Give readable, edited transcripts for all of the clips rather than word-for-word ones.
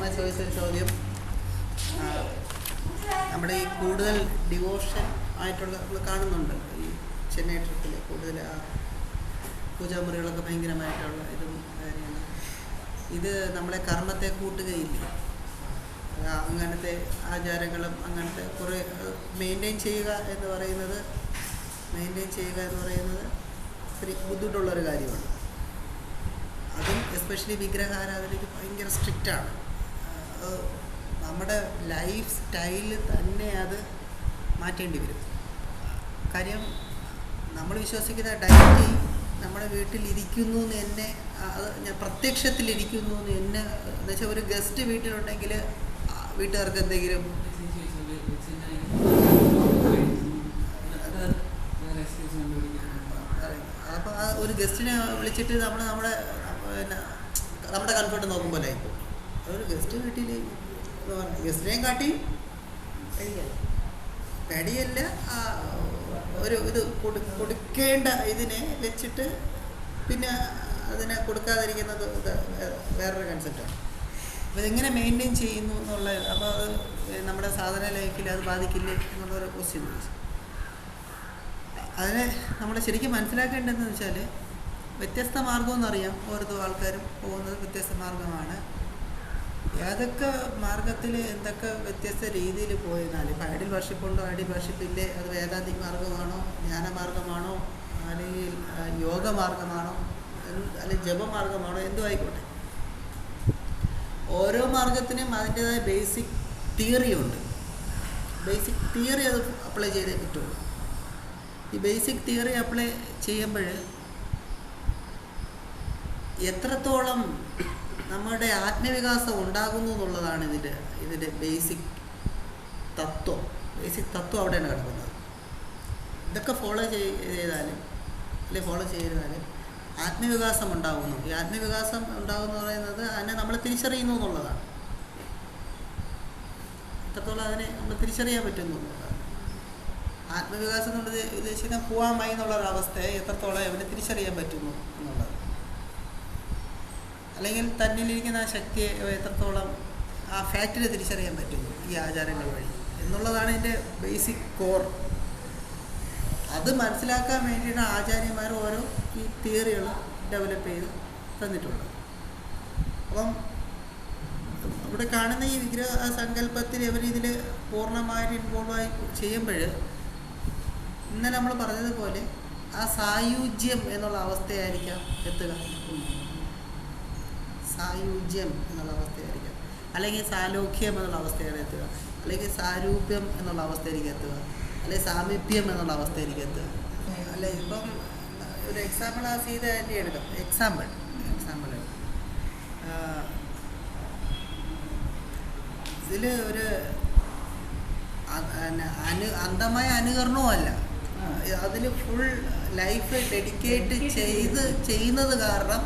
സാധാരണ ചോദിച്ചൊരു ചോദ്യം, നമ്മുടെ ഈ കൂടുതൽ ഡിവോഷൻ ആയിട്ടുള്ള നമ്മൾ കാണുന്നുണ്ട് ഈ ചെന്നൈ ട്രിപ്പിൽ കൂടുതൽ പൂജാമുറികളൊക്കെ ഭയങ്കരമായിട്ടുള്ള ഇതും കാര്യങ്ങളും. ഇത് നമ്മളെ കർമ്മത്തെ കൂട്ടുകയില്ല. അങ്ങനത്തെ ആചാരങ്ങളും അങ്ങനത്തെ കുറേ മെയിൻറ്റെയിൻ ചെയ്യുക എന്ന് പറയുന്നത് ഒത്തിരി ബുദ്ധിമുട്ടുള്ളൊരു കാര്യമാണ്. അതും എസ്പെഷ്യലി വിഗ്രഹാരാധനയ്ക്ക് ഭയങ്കര സ്ട്രിക്റ്റാണ്. നമ്മുടെ ലൈഫ് സ്റ്റൈൽ തന്നെ അത് മാറ്റേണ്ടി വരും. കാര്യം നമ്മൾ വിശ്വസിക്കുന്ന ഡയറ്റി നമ്മുടെ വീട്ടിലിരിക്കുന്നു എന്ന് എന്നെ ഞാൻ പ്രത്യക്ഷത്തിലിരിക്കുന്നു എന്ന് എന്നെ എന്ന് വെച്ചാൽ ഒരു ഗസ്റ്റ് വീട്ടിലുണ്ടെങ്കിൽ വീട്ടുകാർക്ക് എന്തെങ്കിലും അപ്പോൾ ആ ഒരു ഗസ്റ്റിനെ വിളിച്ചിട്ട് നമ്മുടെ കംഫർട്ട് നോക്കുമ്പോൾ ആയിപ്പോൾ ഒരു ഗസ്റ്റ് വീട്ടിൽ ഗസ്റ്റിനെയും കാട്ടി പേടിയല്ല, ഒരു ഇത് കൊടുക്കേണ്ട ഇതിനെ വെച്ചിട്ട് പിന്നെ അതിനെ കൊടുക്കാതിരിക്കുന്നത് വേറൊരു കൺസെപ്റ്റാണ്. അപ്പോൾ ഇതെങ്ങനെ മെയിൻറ്റെയിൻ ചെയ്യുന്നു എന്നുള്ളത്, അപ്പോൾ അത് നമ്മുടെ സാധാരണ ലൈഫിൽ അത് ബാധിക്കില്ലേ എന്നുള്ളൊരു ക്വസ്റ്റ്യൻ ചോദിച്ചു. അതിനെ നമ്മൾ ശരിക്കും മനസ്സിലാക്കേണ്ടതെന്ന് വെച്ചാൽ വ്യത്യസ്ത മാർഗമെന്നറിയാം. ഓരോ ആൾക്കാരും പോകുന്നത് വ്യത്യസ്ത മാർഗമാണ്. ഏതൊക്കെ മാർഗത്തിൽ എന്തൊക്കെ വ്യത്യസ്ത രീതിയിൽ പോയിരുന്നാലും ഇപ്പോൾ ഐഡിയൽ വർഷിപ്പുണ്ടോ, ഐഡിയൽ വർഷിപ്പില്ലേ, അത് വേദാന്തിക് മാർഗമാണോ, ജ്ഞാനമാർഗമാണോ, അല്ലെങ്കിൽ യോഗ മാർഗമാണോ, അല്ലെങ്കിൽ ജപമാർഗമാണോ, എന്തും ആയിക്കോട്ടെ, ഓരോ മാർഗത്തിനും അതിൻ്റേതായ ബേസിക് തിയറി ഉണ്ട്. ബേസിക് തിയറി അത് അപ്ലൈ ചെയ്തേ പറ്റുള്ളൂ. ഈ ബേസിക് തിയറി അപ്ലൈ ചെയ്യുമ്പോൾ എത്രത്തോളം നമ്മുടെ ആത്മവികാസം ഉണ്ടാകുന്നു എന്നുള്ളതാണ് ഇതിൻ്റെ ബേസിക് തത്വം. ബേസിക് തത്വം അവിടെയാണ് കിടക്കുന്നത്. ഇതൊക്കെ ഫോളോ ചെയ്താലും അല്ലെങ്കിൽ ഫോളോ ചെയ്താലും ആത്മവികാസം ഉണ്ടാകുന്നു. ഈ ആത്മവികാസം ഉണ്ടാകുമെന്ന് പറയുന്നത് അതിനെ നമ്മൾ തിരിച്ചറിയുന്നു എന്നുള്ളതാണ്. എത്രത്തോളം അതിനെ നമ്മൾ തിരിച്ചറിയാൻ പറ്റുന്നു എന്നുള്ളതാണ്. ആത്മവികാസം എന്നുള്ളത് ഉദ്ദേശിക്കുന്ന പോവാമായി എന്നുള്ളൊരവസ്ഥയെ എത്രത്തോളം എവിടെ തിരിച്ചറിയാൻ പറ്റുന്നു എന്നുള്ളത്, അല്ലെങ്കിൽ തന്നിലിരിക്കുന്ന ആ ശക്തിയെ എത്രത്തോളം ആ ഫാക്റ്റിനെ തിരിച്ചറിയാൻ പറ്റുന്നു ഈ ആചാരങ്ങൾ വഴി എന്നുള്ളതാണ് ഇതിൻ്റെ ബേസിക് കോർ. അത് മനസ്സിലാക്കാൻ വേണ്ടിയിട്ട് ആചാര്യന്മാർ ഓരോ ഈ തിയറികൾ ഡെവലപ്പ് ചെയ്ത് തന്നിട്ടുള്ളത്. അപ്പം ഇവിടെ കാണുന്ന ഈ വിഗ്രഹ സങ്കല്പത്തിൽ ഇവരിതിൽ പൂർണ്ണമായിട്ട് ഇൻവോൾവായി ചെയ്യുമ്പോൾ ഇന്നലെ നമ്മൾ പറഞ്ഞതുപോലെ ആ സായുജ്യം എന്നുള്ള അവസ്ഥയായിരിക്കാം എത്തുക. സായുജ്യം എന്നുള്ള അവസ്ഥയായിരിക്കാം, അല്ലെങ്കിൽ സാലോക്യം എന്നുള്ള അവസ്ഥയാണ് എത്തുക, അല്ലെങ്കിൽ സാരൂപ്യം എന്നുള്ള അവസ്ഥയിലേക്ക് എത്തുക, അല്ലെങ്കിൽ സാമീപ്യം എന്നുള്ള അവസ്ഥയിലേക്ക് എത്തുക. അല്ലെ ഇപ്പം ഒരു എക്സാമ്പിൾ ആ സീത തന്നെ എടുക്കാം. എക്സാമ്പിൾ ഇതിൽ ഒരു അന്ധമായ അനുകരണവും അല്ല, അതിൽ ഫുൾ ലൈഫ് ഡെഡിക്കേറ്റ് ചെയ്യുന്നത് കാരണം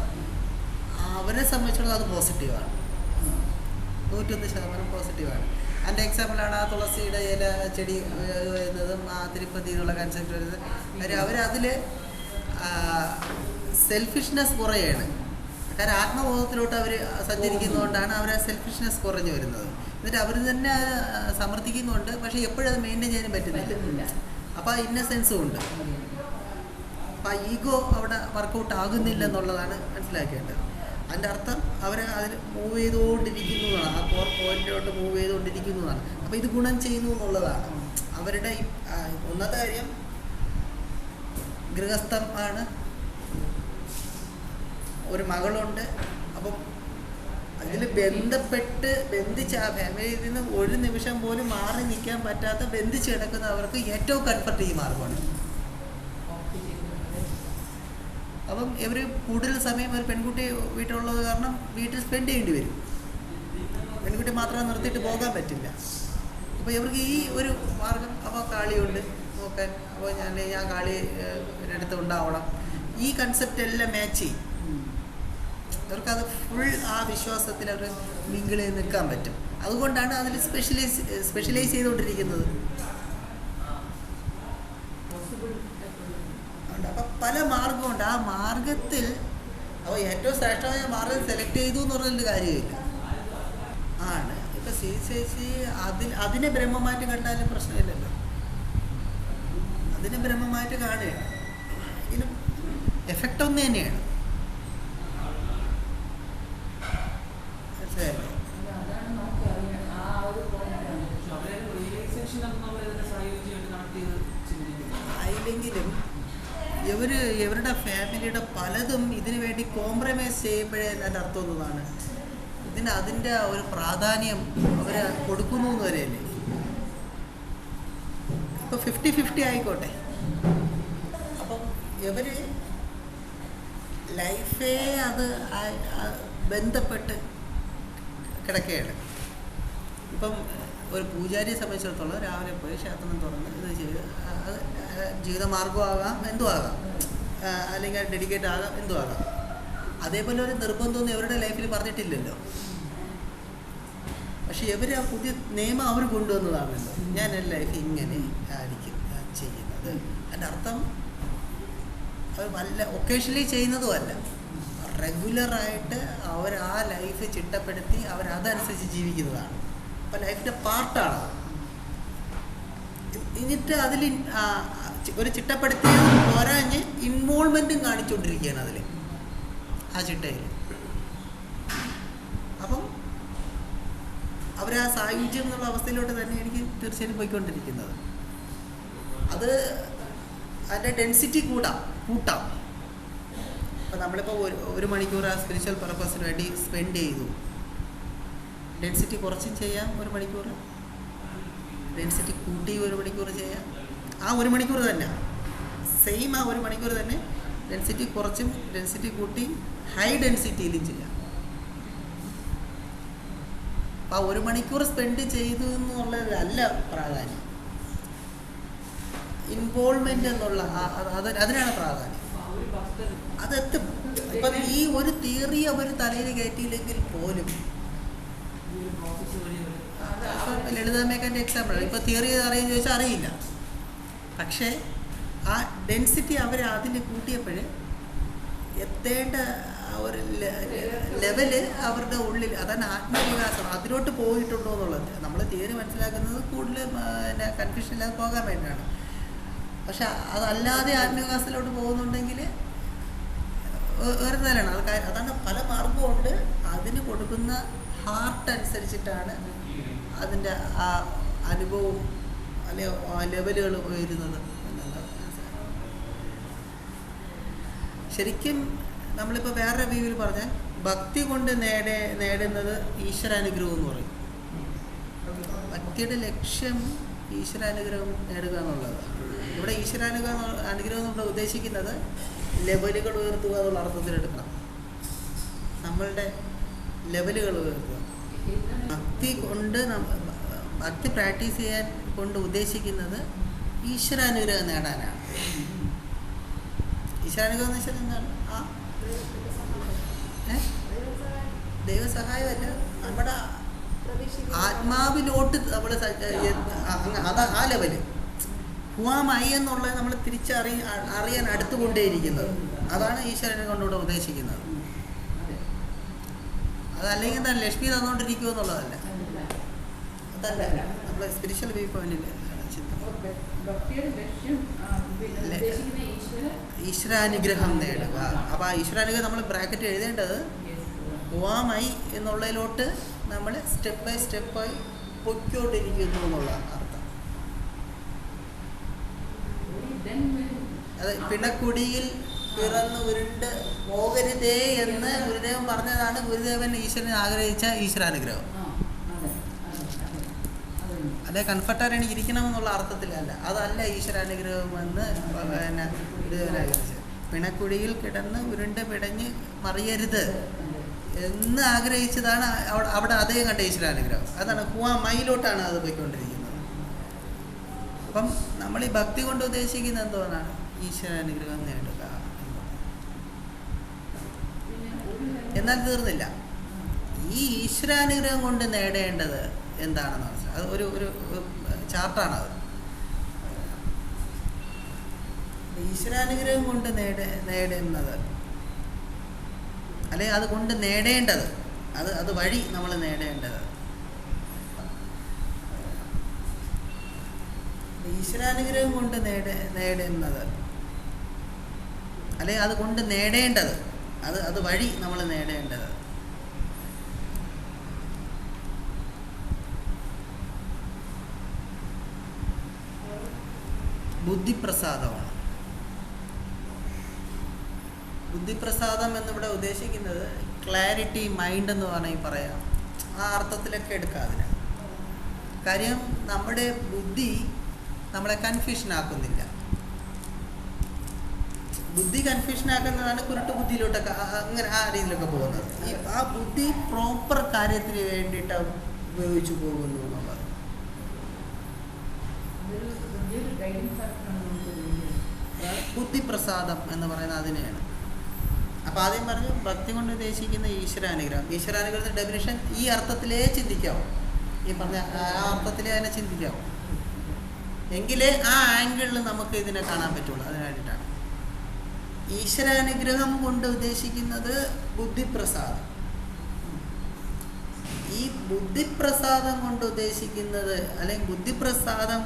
അവരെ സംബന്ധിച്ചുള്ളത് അത് പോസിറ്റീവാണ്. 101% പോസിറ്റീവാണ്. അതിൻ്റെ എക്സാമ്പിളാണ് ആ തുളസിയുടെ ഇല ചെടി വരുന്നതും ആ തിരുപ്പതി എന്നുള്ള കൺസെപ്റ്റ് വരുന്നത്. കാര്യം അവരതിൽ സെൽഫിഷ്നെസ് കുറയാണ്. കാരണം ആത്മബോധത്തിലോട്ട് അവർ സഞ്ചരിക്കുന്നതുകൊണ്ടാണ് അവർ ആ സെൽഫിഷ്നെസ് കുറഞ്ഞു വരുന്നത്. എന്നിട്ട് അവർ തന്നെ സമർത്ഥിക്കുന്നുണ്ട്, പക്ഷേ എപ്പോഴും അത് മെയിൻറ്റെയിൻ ചെയ്യാൻ പറ്റുന്നില്ല. അപ്പോൾ ആ ഇന്നസെൻസും ഉണ്ട്. അപ്പോൾ ആ ഈഗോ അവിടെ വർക്കൗട്ട് ആകുന്നില്ല എന്നുള്ളതാണ് മനസ്സിലാക്കേണ്ടത്. അതിൻ്റെ അർത്ഥം അവർ അതിൽ മൂവ് ചെയ്തുകൊണ്ടിരിക്കുന്നതാണ്, ആ കോർ പോയിന്റിലോട്ട് മൂവ് ചെയ്തുകൊണ്ടിരിക്കുന്നതാണ്. അപ്പോൾ ഇത് ഗുണം ചെയ്യുന്നു എന്നുള്ളതാണ് അവരുടെ ഒന്നാമത്തെ കാര്യം. ഗൃഹസ്ഥം ആണ്, ഒരു മകളുണ്ട്. അപ്പം അതിൽ ബന്ധിച്ച് ആ ഫാമിലിയിൽ നിന്ന് ഒരു നിമിഷം പോലും മാറി നിൽക്കാൻ പറ്റാത്ത ബന്ധിച്ച് കിടക്കുന്നവർക്ക് ഏറ്റവും കംഫർട്ട് ഈ മാർഗമാണ്. അപ്പം ഇവർ കൂടുതൽ സമയം ഒരു പെൺകുട്ടി വീട്ടിലുള്ളത് കാരണം വീട്ടിൽ സ്പെൻഡ് ചെയ്യേണ്ടി വരും. പെൺകുട്ടി മാത്രം നിർത്തിയിട്ട് പോകാൻ പറ്റില്ല. അപ്പോൾ ഇവർക്ക് ഈ ഒരു മാർഗം, അപ്പോൾ കാളിയുണ്ട് നോക്കാൻ, അപ്പോൾ ഞാൻ കാളിയുടെ അടുത്ത് ഉണ്ടാവണം, ഈ കൺസെപ്റ്റ് എല്ലാം മാച്ച് ചെയ്യും. അവർക്കത് ഫുൾ ആ വിശ്വാസത്തിൽ അവർ മിങ്കിൾ ചെയ്ത് നിൽക്കാൻ പറ്റും. അതുകൊണ്ടാണ് അതിൽ സ്പെഷ്യലൈസ് ചെയ്തുകൊണ്ടിരിക്കുന്നത്. അപ്പം പല മാർഗമുണ്ട്. ആ മാർഗത്തിൽ അപ്പോൾ ഏറ്റവും ശ്രേഷ്ഠമായ മാർഗം സെലക്ട് ചെയ്തു എന്ന് പറഞ്ഞൊരു കാര്യമില്ല. ആണ്. ഇപ്പം ചേച്ചി അതിനെ ബ്രഹ്മമായിട്ട് കണ്ടാലും പ്രശ്നമില്ലല്ലോ. അതിനെ ബ്രഹ്മമായിട്ട് കാണുകയാണ്. ഇതിനും എഫക്റ്റ് ഒന്ന് തന്നെയാണ്. മനസ്സിലായല്ലോ? ആയില്ലെങ്കിലും ഇവരുടെ ഫാമിലിയുടെ പലതും ഇതിനു വേണ്ടി കോംപ്രമൈസ് ചെയ്യുമ്പോഴേ അതിൻ്റെ അർത്ഥം ഒന്നതാണ്. അതിൻ്റെ ഒരു പ്രാധാന്യം അവർ കൊടുക്കുന്നു എന്ന് വരെയല്ലേ. ഇപ്പോൾ 50-50 ആയിക്കോട്ടെ. അപ്പം ഇവർ ലൈഫേ അത് ബന്ധപ്പെട്ട് കിടക്കുകയാണ്. ഇപ്പം ഒരു പൂജാരിയെ സംബന്ധിച്ചിടത്തോളം രാവിലെ പോയി ക്ഷേത്രം തുറന്ന് ഇത് ചെയ്ത് അത് ജീവിതമാർഗമാകാം, എന്തും ആകാം, അല്ലെങ്കിൽ ഡെഡിക്കേറ്റ് ആകാം, എന്തും ആകാം. അതേപോലെ ഒരു നിർബന്ധമൊന്നും ഇവരുടെ ലൈഫിൽ പറഞ്ഞിട്ടില്ലല്ലോ. പക്ഷെ ഇവർ ആ പുതിയ നിയമം അവർ കൊണ്ടുവന്നതാണല്ലോ. ഞാൻ എൻ്റെ ലൈഫ് ഇങ്ങനെ ആയിരിക്കും ഞാൻ ചെയ്യുന്നത്. അതിൻ്റെ അർത്ഥം അവർ വല്ല ഒക്കേഷണലി ചെയ്യുന്നതുമല്ല, റെഗുലറായിട്ട് അവർ ആ ലൈഫ് ചിട്ടപ്പെടുത്തി അവരതനുസരിച്ച് ജീവിക്കുന്നതാണ്. അപ്പം ലൈഫിൻ്റെ പാർട്ടാണ്. എന്നിട്ട് അതിൽ ഒരു ചിട്ടപ്പെടുത്തിയ പോരാഞ്ഞ് ഇൻവോൾവ്മെൻറ്റും കാണിച്ചുകൊണ്ടിരിക്കുകയാണ് അതിൽ, ആ ചിട്ടയിൽ. അപ്പം അവർ ആ സായുജ്യം എന്നുള്ള അവസ്ഥയിലോട്ട് തന്നെ എനിക്ക് തീർച്ചയായും പോയിക്കൊണ്ടിരിക്കുന്നത്. അത് അതിൻ്റെ ഡെൻസിറ്റി കൂട്ടാം. അപ്പം നമ്മളിപ്പോൾ ഒരു മണിക്കൂർ ആ സ്പിരിച്വൽ പർപ്പസിന് വേണ്ടി സ്പെൻഡ് ചെയ്തു. ഡെൻസിറ്റി കുറച്ചും ചെയ്യാം, ഒരു മണിക്കൂർ ഡെൻസിറ്റി കൂട്ടി ഒരു മണിക്കൂർ ചെയ്യാം. ആ ഒരു മണിക്കൂർ തന്നെ സെയിം, ആ ഒരു മണിക്കൂർ തന്നെ ഡെൻസിറ്റി കുറച്ചും ഡെൻസിറ്റി കൂട്ടി ഹൈ ഡെൻസിറ്റിയിലും ചെയ്യാം. അപ്പം ആ ഒരു മണിക്കൂർ സ്പെൻഡ് ചെയ്തു എന്നുള്ളതല്ല പ്രാധാന്യം, ഇൻവോൾവ്മെൻ്റ് എന്നുള്ള അതിനാണ് പ്രാധാന്യം. അതെത്തും. ഇപ്പം ഈ ഒരു തിയറി അവർ തലയിൽ കയറ്റിയില്ലെങ്കിൽ പോലും, ലളിതമ്മേക്കൻ്റെ എക്സാമ്പിളാണ്. ഇപ്പോൾ തിയറി അറിയുമെന്ന് ചോദിച്ചാൽ അറിയില്ല. പക്ഷേ ആ ഡെൻസിറ്റി അവർ അതിൽ കൂട്ടിയപ്പോൾ എത്തേണ്ട ഒരു ലെവല് അവരുടെ ഉള്ളിൽ, അതാണ് ആത്മവികാസം, അതിലോട്ട് പോയിട്ടുണ്ടോ എന്നുള്ളത്. നമ്മൾ തിയറി മനസ്സിലാക്കുന്നത് കൂടുതൽ കൺഫ്യൂഷൻ ഇല്ലാതെ പോകാൻ വേണ്ടിയാണ്. പക്ഷെ അതല്ലാതെ ആത്മവികാസത്തിലോട്ട് പോകുന്നുണ്ടെങ്കിൽ വേറെ തരാണ് ആൾക്കാർ. അതാണ് പല മാർഗമുണ്ട്. അതിന് കൊടുക്കുന്ന ഹാർട്ട് അനുസരിച്ചിട്ടാണ് അതിൻ്റെ ആ അനുഭവം അല്ലെ ലെവലുകൾ ഉയരുന്നത് എന്നുള്ളത്. ശരിക്കും നമ്മളിപ്പോൾ വേറെ വ്യൂവിൽ പറഞ്ഞാൽ ഭക്തി കൊണ്ട് നേടുന്നത് ഈശ്വരാനുഗ്രഹം എന്ന് പറയും. ഭക്തിയുടെ ലക്ഷ്യം ഈശ്വരാനുഗ്രഹം നേടുക എന്നുള്ളതാണ്. ഇവിടെ അനുഗ്രഹം നമ്മൾ ഉദ്ദേശിക്കുന്നത് ലെവലുകൾ ഉയർത്തുക എന്നുള്ള അർത്ഥത്തിലെടുക്കണം. നമ്മളുടെ ലെവലുകൾ ഉയർത്തുക. ഭക്തി പ്രാക്ടീസ് ചെയ്യാൻ കൊണ്ട് ഉദ്ദേശിക്കുന്നത് ഈശ്വരാനുഗ്രഹം നേടാനാണ്. ഈശ്വരാനുഗ്രഹം എന്ന് വെച്ചാൽ എന്താണ്? ദൈവസഹായമല്ല, നമ്മുടെ ആത്മാവിലോട്ട് നമ്മൾ ആ ലെവല് ഹുവാമായി എന്നുള്ളത് നമ്മൾ അറിയാൻ അടുത്തുകൊണ്ടേയിരിക്കുന്നത്. അതാണ് ഈശ്വരനെ കൊണ്ടുകൂടെ ഉദ്ദേശിക്കുന്നത്. അതല്ലെങ്കിൽ എന്താ ലക്ഷ്മി തന്നുകൊണ്ടിരിക്കുമോ എന്നുള്ളതല്ല. അതല്ല നമ്മൾ സ്പിരിച്വൽ വ്യൂ പോയിന്റിൽ ഈശ്വരാനുഗ്രഹം നേടുക. അപ്പോൾ ആ ഈശ്വരാനുഗ്രഹം നമ്മൾ ബ്രാക്കറ്റ് എഴുതേണ്ടത് ഹുവാമായി എന്നുള്ളതിലോട്ട് നമ്മൾ സ്റ്റെപ്പ് ബൈ സ്റ്റെപ്പായി പൊയ്ക്കൊണ്ടിരിക്കുന്നു എന്നുള്ള അർത്ഥം. അത് പിണക്കുടിയിൽ പിറന്ന് ഉരുണ്ട് പോകരുതേ എന്ന് ഗുരുദേവൻ പറഞ്ഞതാണ്. ഗുരുദേവൻ ഈശ്വരനെ ആഗ്രഹിച്ച ഈശ്വരാനുഗ്രഹം. അല്ലെ കംഫർട്ടറാണ് ഇരിക്കണമെന്നുള്ള അർത്ഥത്തിലല്ല. അതല്ല ഈശ്വരാനുഗ്രഹമെന്ന് ഗുരുദേവൻ ആഗ്രഹിച്ചത്. പിണക്കുടിയിൽ കിടന്ന് ഉരുണ്ട് പിടഞ്ഞ് മറിയരുത് എന്ന് ആഗ്രഹിച്ചതാണ് അവിടെ അതേ കണ്ട ഈശ്വരാനുഗ്രഹം. അതാണ് മയിലോട്ടാണ് അത് പോയിക്കൊണ്ടിരിക്കുന്നത്. അപ്പം നമ്മൾ ഈ ഭക്തി കൊണ്ട് ഉദ്ദേശിക്കുന്നത് എന്താണ്? ഈശ്വരാനുഗ്രഹം നേടുക. എന്നാൽ തീർന്നില്ല. ഈ ഈശ്വരാനുഗ്രഹം കൊണ്ട് നേടേണ്ടത് എന്താണെന്ന് മനസ്സിലാക്കുക. അത് ഒരു ചാർട്ടാണത്. ഈശ്വരാനുഗ്രഹം കൊണ്ട് നേടുന്നത് അല്ലെ അതുകൊണ്ട് നേടേണ്ടത്, അത് വഴി നമ്മൾ നേടേണ്ടത് ഈശ്വരാനുഗ്രഹം കൊണ്ട് നേടുന്നത്, അല്ലെ അത് കൊണ്ട് നേടേണ്ടത്, അത് വഴി നമ്മൾ നേടേണ്ടത്. ബുദ്ധിപ്രസാദമാണ്. ബുദ്ധിപ്രസാദം എന്നിവിടെ ഉദ്ദേശിക്കുന്നത് ക്ലാരിറ്റി, മൈൻഡ് എന്ന് വേണമെങ്കിൽ പറയാം. ആ അർത്ഥത്തിലൊക്കെ എടുക്കാം അതിന്. കാര്യം നമ്മുടെ ബുദ്ധി നമ്മളെ കൺഫ്യൂഷനാക്കുന്നില്ല. ബുദ്ധി കൺഫ്യൂഷനാക്കുന്നതാണ് കുരുട്ട് ബുദ്ധിയിലോട്ടൊക്കെ അങ്ങനെ ആ രീതിയിലൊക്കെ പോകുന്നത്. ആ ബുദ്ധി പ്രോപ്പർ കാര്യത്തിന് വേണ്ടിയിട്ട് ഉപയോഗിച്ചു പോകുന്നു എന്നുള്ളത്. ബുദ്ധിപ്രസാദം എന്ന് പറയുന്നത് അതിനെയാണ്. അപ്പോൾ ആദ്യം പറഞ്ഞു ഭക്തി കൊണ്ട് ഉദ്ദേശിക്കുന്ന ഈശ്വരാനുഗ്രഹം. ഈശ്വരാനുഗ്രഹത്തിൻ്റെ ഡെഫിനിഷൻ ഈ അർത്ഥത്തിലേ ചിന്തിക്കാവും, ഈ പറഞ്ഞ ആ അർത്ഥത്തിലേ അതിനെ ചിന്തിക്കാവും. എങ്കിലേ ആ ആംഗിളിൽ നമുക്ക് ഇതിനെ കാണാൻ പറ്റുള്ളൂ. അതിന് വേണ്ടിയിട്ടാണ് ഈശ്വരാനുഗ്രഹം കൊണ്ട് ഉദ്ദേശിക്കുന്നത് ബുദ്ധിപ്രസാദം. ഈ ബുദ്ധിപ്രസാദം കൊണ്ട് ഉദ്ദേശിക്കുന്നത്, അല്ലെങ്കിൽ ബുദ്ധിപ്രസാദം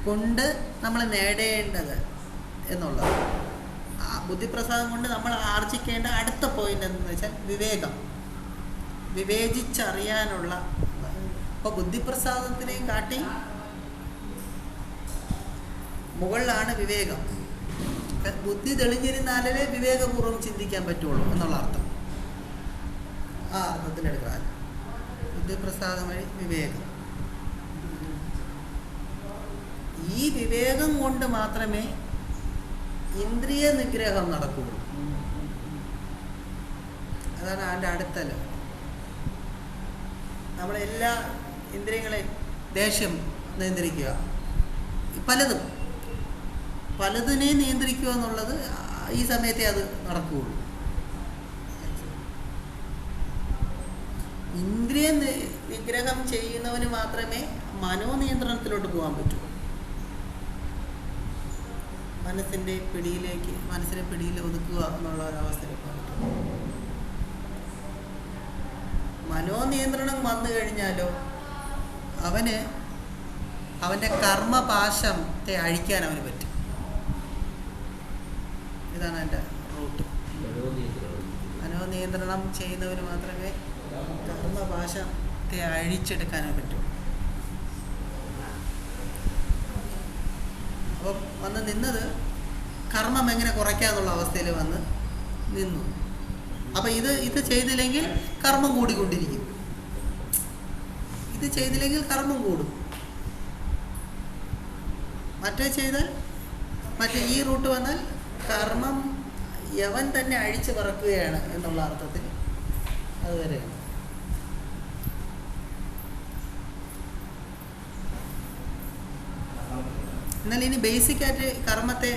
കൊണ്ട് നമ്മൾ നേടേണ്ടത് എന്നുള്ളത്, ആ ബുദ്ധിപ്രസാദം കൊണ്ട് നമ്മൾ ആർജിക്കേണ്ട അടുത്ത പോയിന്റ് എന്ന് വെച്ചാൽ വിവേകം, വിവേചിച്ചറിയാനുള്ള. അപ്പോൾ ബുദ്ധിപ്രസാദത്തിനെയും കാട്ടി മുകളിലാണ് വിവേകം. ബുദ്ധി തെളിഞ്ഞിരുന്നാലേ വിവേകപൂർവ്വം ചിന്തിക്കാൻ പറ്റുള്ളൂ എന്നുള്ള അർത്ഥം. ആ അർത്ഥത്തിലെടുക്കാൻ ബുദ്ധിപ്രസാദം വഴി വിവേകം. ഈ വിവേകം കൊണ്ട് മാത്രമേ ഇന്ദ്രിയ നിഗ്രഹം നടക്കുകയുള്ളൂ. അതാണ് അതിൻ്റെ അടുത്ത ലെവൽ. നമ്മളെല്ലാ ഇന്ദ്രിയങ്ങളെയും ദേഷ്യം നിയന്ത്രിക്കുക, പലതിനെ നിയന്ത്രിക്കുക എന്നുള്ളത് ഈ സമയത്തെ അത് നടക്കുകയുള്ളൂ. ഇന്ദ്രിയ നിഗ്രഹം ചെയ്യുന്നവന് മാത്രമേ മനോനിയന്ത്രണത്തിലോട്ട് പോകാൻ പറ്റൂ. മനസ്സിനെ പിടിയിൽ ഒതുക്കുക എന്നുള്ള ഒരവസ്ഥയിൽ പോകാൻ പറ്റും. മനോനിയന്ത്രണം വന്നു കഴിഞ്ഞാലോ അവൻ്റെ കർമ്മപാശത്തെ അഴിക്കാൻ അവന് പറ്റും. ഇതാണ് എൻ്റെ റൂട്ട്. മനോനിയന്ത്രണം ചെയ്യുന്നവന് മാത്രമേ കർമ്മപാശത്തെ അഴിച്ചെടുക്കാനേ പറ്റൂ. അപ്പോൾ വന്ന് നിന്നത് കർമ്മം എങ്ങനെ കുറയ്ക്കാന്നുള്ള അവസ്ഥയിൽ വന്ന് നിന്നു. അപ്പം ഇത് ചെയ്തില്ലെങ്കിൽ കർമ്മം കൂടിക്കൊണ്ടിരിക്കും, ഇത് ചെയ്തില്ലെങ്കിൽ കർമ്മം കൂടും. മറ്റേ ചെയ്താൽ ഈ റൂട്ട് വന്നാൽ കർമ്മം യവൻ തന്നെ അഴിച്ചു പറക്കുകയാണ് എന്നുള്ള അർത്ഥത്തിൽ അതുവരെയാണ്. എന്നാൽ ഇനി ബേസിക്കായിട്ട് കർമ്മത്തെ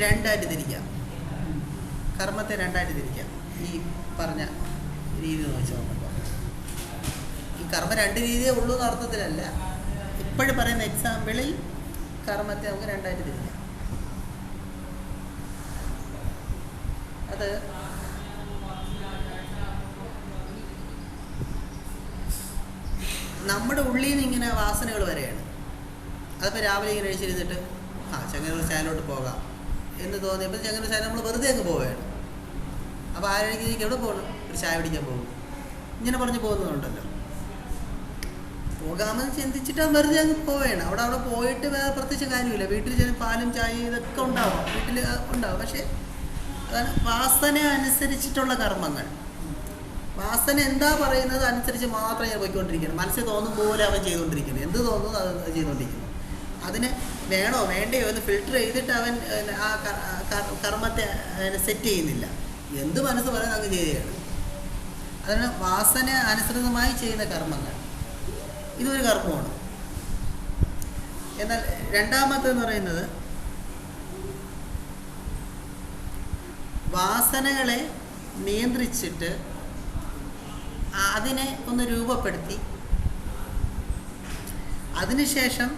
രണ്ടായിട്ട് തിരിക്കാം. ഈ പറഞ്ഞ രീതി വെച്ച് നോക്കുമ്പോൾ ഈ കർമ്മം രണ്ട് രീതിയേ ഉള്ളൂ എന്ന അർത്ഥത്തിലല്ല. ഇപ്പോഴും പറയുന്ന എക്സാമ്പിളിൽ കർമ്മത്തെ നമുക്ക് രണ്ടായിട്ട് തിരിക്കാം. അത് നമ്മുടെ ഉള്ളിൽ നിന്ന് ഇങ്ങനെ വാസനകൾ വരെയാണ്. അതിപ്പോൾ രാവിലെ ഇങ്ങനെ കഴിച്ചിരുന്നിട്ട് ചെങ്ങന്നൂർ സ്റ്റാൻഡിലോട്ട് പോകാം എന്ന് തോന്നിയപ്പോൾ ചെങ്ങന്നൂർ സ്റ്റാൻഡ് നമ്മൾ വെറുതെ അങ്ങ് പോവുകയാണ്. അപ്പോൾ ആരെങ്കിലും എവിടെ പോകണം, ഒരു ചായ പിടിക്കാൻ പോകും, ഇങ്ങനെ പറഞ്ഞ് പോകുന്നതുണ്ടല്ലോ. പോകാമെന്ന് ചിന്തിച്ചിട്ട് വെറുതെ അങ്ങ് പോവുകയാണ്. അവിടെ പോയിട്ട് വേറെ പ്രത്യേകിച്ച് കാര്യമില്ല. വീട്ടിൽ ചെന്ന് പാലും ചായയും ഇതൊക്കെ ഉണ്ടാവും, വീട്ടിൽ ഉണ്ടാവും. പക്ഷേ അതാണ് വാസന അനുസരിച്ചിട്ടുള്ള കർമ്മങ്ങൾ. വാസന എന്താ പറയുന്നത് അനുസരിച്ച് മാത്രം ഞാൻ പോയിക്കൊണ്ടിരിക്കണം. മനസ്സിൽ തോന്നും പോലെ അവൻ ചെയ്തുകൊണ്ടിരിക്കണം. എന്ത് തോന്നുന്നു അത് ചെയ്തുകൊണ്ടിരിക്കുന്നു. അതിന് വേണോ വേണ്ടയോ എന്ന് ഫിൽട്ടർ ചെയ്തിട്ട് അവൻ ആ കർമ്മത്തെ സെറ്റ് ചെയ്യുന്നില്ല. എന്ത് മനസ്സ് പറയുന്നത് അങ്ങ് ചെയ്യുകയാണ്. അതിന് വാസന അനുസൃതമായി ചെയ്യുന്ന കർമ്മങ്ങൾ, ഇതൊരു കർമ്മമാണ്. എന്നാൽ രണ്ടാമത്തെന്ന് പറയുന്നത് വാസനകളെ നിയന്ത്രിച്ചിട്ട് അതിനെ ഒന്ന് രൂപപ്പെടുത്തി അതിനുശേഷം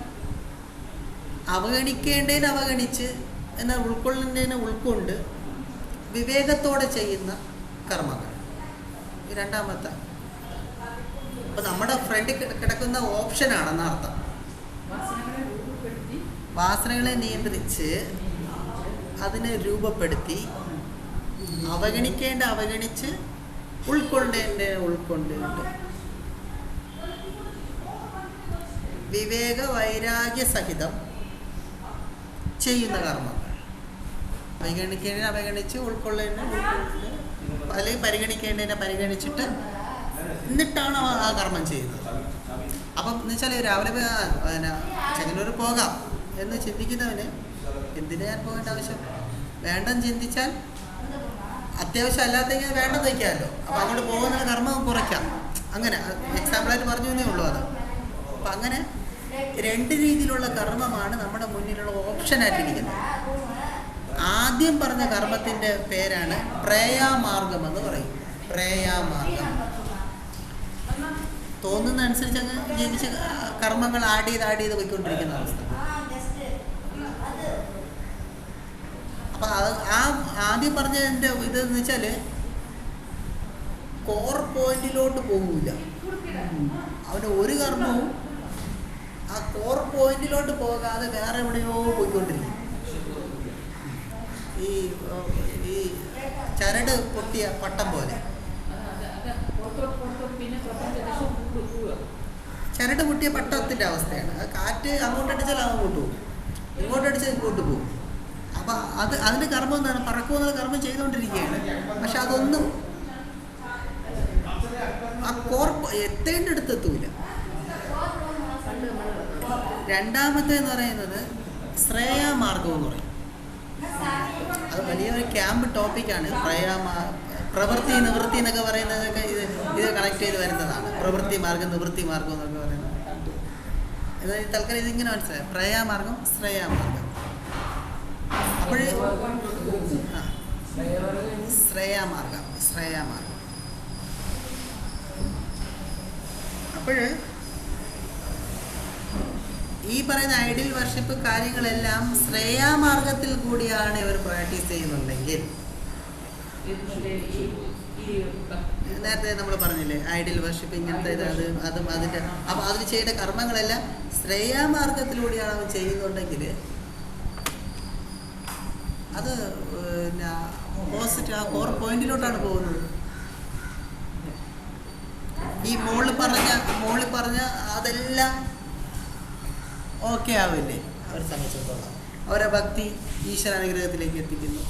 അവഗണിക്കേണ്ടതിന് അവഗണിച്ച് എന്നാൽ ഉൾക്കൊള്ളേണ്ടതിനെ ഉൾക്കൊണ്ട് വിവേകത്തോടെ ചെയ്യുന്ന കർമ്മങ്ങൾ. ഈ രണ്ടാമത്തെ അപ്പോൾ നമ്മുടെ ഫ്രണ്ടിൽ കിടക്കുന്ന ഓപ്ഷനാണെന്ന് അർത്ഥം. വാസനകളെ നിയന്ത്രിച്ച് അതിനെ രൂപപ്പെടുത്തി അവഗണിക്കേണ്ട അവഗണിച്ച് ഉൾക്കൊണ്ടേണ്ട ഉൾക്കൊണ്ടുകൊണ്ട് വിവേക വൈരാഗ്യ സഹിതം ചെയ്യുന്ന കർമ്മങ്ങൾ. അവഗണിക്കേണ്ടതിനെ അവഗണിച്ച് ഉൾക്കൊള്ളേണ്ടതിനെ ഉൾക്കൊള്ളിട്ട് അല്ലെങ്കിൽ പരിഗണിക്കേണ്ടതിനെ പരിഗണിച്ചിട്ട് എന്നിട്ടാണ് ആ കർമ്മം ചെയ്യുന്നത്. അപ്പം എന്ന് വെച്ചാൽ രാവിലെ പിന്നെ ചെങ്ങന്നൂർ പോകാം എന്ന് ചിന്തിക്കുന്നവന് എന്തിനാ ഞാൻ പോകേണ്ട ആവശ്യം? വേണ്ടെന്ന് ചിന്തിച്ചാൽ അത്യാവശ്യം അല്ലാത്തെങ്കിൽ വേണ്ടെന്ന് വയ്ക്കാമല്ലോ. അപ്പം അങ്ങോട്ട് പോകുന്ന കർമ്മം കുറയ്ക്കാം. അങ്ങനെ എക്സാമ്പിളായിട്ട് പറഞ്ഞു എന്നേ ഉള്ളൂ അത്. അപ്പം അങ്ങനെ രണ്ട് രീതിയിലുള്ള കർമ്മമാണ് നമ്മുടെ മുന്നിലുള്ള ഓപ്ഷനായിട്ടിരിക്കുന്നത്. ആദ്യം പറഞ്ഞ കർമ്മത്തിൻ്റെ പേരാണ് പ്രേയാമാർഗം എന്ന് പറയും. പ്രേയാമാർഗം തോന്നുന്ന അനുസരിച്ച് അങ്ങ് ജീവിച്ച് കർമ്മങ്ങൾ ആഡ് ചെയ്ത് പോയിക്കൊണ്ടിരിക്കുന്ന അവസ്ഥ. അപ്പം ആ ആദ്യം പറഞ്ഞതിൻ്റെ ഇതെന്ന് വെച്ചാൽ കോർ പോയിന്റിലോട്ട് പോകില്ല. അവൻ്റെ ഒരു കർമ്മവും ആ കോർ പോയിന്റിലോട്ട് പോകാതെ വേറെ എവിടെയോ പോയിക്കൊണ്ടിരിക്കും. ഈ ചരട് പൊട്ടിയ പട്ടം പോലെ. ചരട് പൊട്ടിയ പട്ടത്തിൻ്റെ അവസ്ഥയാണ്. കാറ്റ് അങ്ങോട്ടടിച്ചാൽ അങ്ങോട്ട് പോകും, ഇങ്ങോട്ടടിച്ചാൽ ഇങ്ങോട്ട് പോകും. അപ്പം അതിൻ്റെ കർമ്മം എന്താണ്? പറക്കുമെന്നുള്ള കർമ്മം ചെയ്തുകൊണ്ടിരിക്കുകയാണ്. പക്ഷെ അതൊന്നും ആ കോർ എത്തേണ്ടടുത്ത് എത്തൂല. രണ്ടാമത്തെ എന്ന് പറയുന്നത് ശ്രേയാമാർഗം എന്ന് പറയും. അത് വലിയൊരു ക്യാമ്പ് ടോപ്പിക്കാണ്. പ്രവൃത്തി നിവൃത്തി എന്നൊക്കെ പറയുന്നതൊക്കെ ഇത് കണക്ട് ചെയ്ത് വരുന്നതാണ്. പ്രവൃത്തി മാർഗം നിവൃത്തി മാർഗം എന്നൊക്കെ പറയുന്നത്. എന്നാൽ തൽക്കാലം ഇതിങ്ങനെ മനസ്സിലായി. പ്രയാമാർഗം ശ്രേയാമാർഗം. അപ്പോൾ ശ്രേയാമാർഗം അപ്പോൾ ഈ പറയുന്ന ഐഡിയൽ വർഷിപ്പ് കാര്യങ്ങളെല്ലാം ശ്രേയാമാർഗത്തിൽ കൂടിയാണ് ഇവർ പ്രാക്ടീസ് ചെയ്യുന്നുണ്ടെങ്കിൽ, നേരത്തെ നമ്മൾ പറഞ്ഞില്ലേ ഐഡിയൽ വർഷിപ്പ് ഇങ്ങനത്തെ അതും അതിൻ്റെ അപ്പം അതിൽ ചെയ്യുന്ന കർമ്മങ്ങളെല്ലാം ശ്രേയാമാർഗത്തിലൂടെയാണ് അവൻ ചെയ്യുന്നുണ്ടെങ്കിൽ അത് പിന്നെ ഓപ്പോസിറ്റ് ആ കോർ പോയിന്റിലോട്ടാണ് പോകുന്നത്. ഈ മോളിൽ പറഞ്ഞ അതെല്ലാം ഓക്കെ ആവില്ലേ അവരെ സംബന്ധിച്ചിടത്തോളം? അവരെ ഭക്തി ഈശ്വരാനുഗ്രഹത്തിലേക്ക് എത്തിക്കുന്നു.